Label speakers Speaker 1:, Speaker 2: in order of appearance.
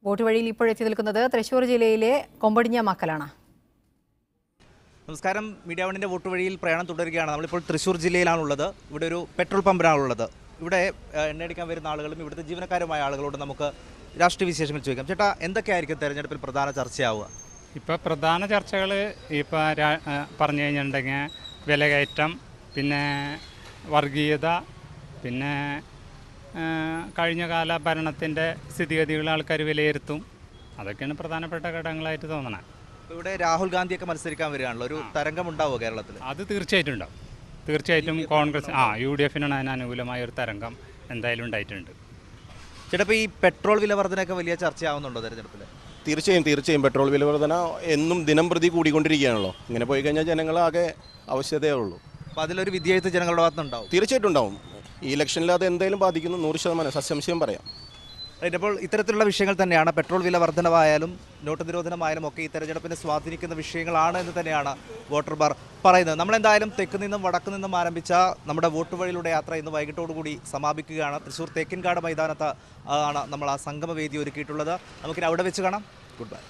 Speaker 1: Vote വഴിയിൽ ഇപ്പോഴെത്തി നിൽക്കുന്നത് തൃശ്ശൂർ ജില്ലയിലെ കൊമ്പടിഞ്ഞ മക്കളാണ്.
Speaker 2: നമസ്കാരം. മീഡിയ വണ്ണിൻ്റെ വോട്ട് വഴിയിൽ പ്രയാണം തുടരുകയാണ്. നമ്മളിപ്പോൾ തൃശ്ശൂർ ജില്ലയിലാണുള്ളത്. ഇവിടെ ഒരു പെട്രോൾ പമ്പിനാണുള്ളത്. ഇവിടെ എണ്ണയടിക്കാൻ വരുന്ന ആളുകളും ഇവിടുത്തെ ജീവനക്കാരുമായ ആളുകളോട് നമുക്ക് രാഷ്ട്രീയ വിശേഷങ്ങൾ ചോദിക്കാം. ചേട്ടാ, എന്തൊക്കെയായിരിക്കും തെരഞ്ഞെടുപ്പിൽ പ്രധാന ചർച്ചയാവുക?
Speaker 3: ഇപ്പോൾ പ്രധാന ചർച്ചകൾ ഇപ്പോൾ പറഞ്ഞു കഴിഞ്ഞിട്ടുണ്ടെങ്കിൽ വിലകയറ്റം, പിന്നെ വർഗീയത, പിന്നെ കഴിഞ്ഞകാല ഭരണത്തിൻ്റെ സ്ഥിതിഗതികൾ ആൾക്കാർ വിലയിരുത്തും. അതൊക്കെയാണ് പ്രധാനപ്പെട്ട ഘടകങ്ങളായിട്ട് തോന്നണത്.
Speaker 2: ഇവിടെ രാഹുൽ ഗാന്ധിയൊക്കെ മത്സരിക്കാൻ വരികയാണല്ലോ, ഒരു തരംഗം ഉണ്ടാവുമോ കേരളത്തിൽ?
Speaker 3: അത് തീർച്ചയായിട്ടും ഉണ്ടാവും. തീർച്ചയായിട്ടും കോൺഗ്രസ് UDF-നാണ് അതിന് അനുകൂലമായ ഒരു തരംഗം എന്തായാലും ഉണ്ടായിട്ടുണ്ട്.
Speaker 2: ചേട്ടാ, ഇപ്പോൾ ഈ പെട്രോൾ വില വർധനയൊക്കെ വലിയ ചർച്ചയാവുന്നുണ്ടോ തെരഞ്ഞെടുപ്പിൽ?
Speaker 4: തീർച്ചയായും പെട്രോൾ വില വർധന എന്നും ദിനം പ്രതി കൂടിക്കൊണ്ടിരിക്കുകയാണല്ലോ. ഇങ്ങനെ പോയി കഴിഞ്ഞാൽ ജനങ്ങളാകെ ആവശ്യതയേ ഉള്ളൂ.
Speaker 2: അപ്പോൾ അതിലൊരു വിധിയെഴുത്ത് ജനങ്ങളുടെ ഭാഗത്തുനിന്നുണ്ടാവും?
Speaker 4: തീർച്ചയായിട്ടും ഉണ്ടാവും. ഈ ഇലക്ഷനിൽ അത് എന്തായാലും ബാധിക്കുന്നു, 100% സസ്യംശയം പറയാം.
Speaker 2: അപ്പോൾ ഇത്തരത്തിലുള്ള വിഷയങ്ങൾ തന്നെയാണ് പെട്രോൾ വില വർധനവായാലും നോട്ട് നിരോധനമായാലും ഒക്കെ ഈ തെരഞ്ഞെടുപ്പിനെ സ്വാധീനിക്കുന്ന വിഷയങ്ങളാണ് എന്ന് തന്നെയാണ് വോട്ടർമാർ പറയുന്നത്. നമ്മളെന്തായാലും തെക്ക് നിന്നും വടക്കു നിന്നും ആരംഭിച്ച നമ്മുടെ വോട്ട് വഴിയിലൂടെ യാത്ര ഇന്ന് വൈകിട്ടോടുകൂടി സമാപിക്കുകയാണ്. തൃശ്ശൂർ തേക്കിൻകാട് മൈതാനത്ത് ആണ് നമ്മൾ ആ സംഗമവേദി ഒരുക്കിയിട്ടുള്ളത്. നമുക്കിനി അവിടെ വെച്ച് കാണാം. Good bye.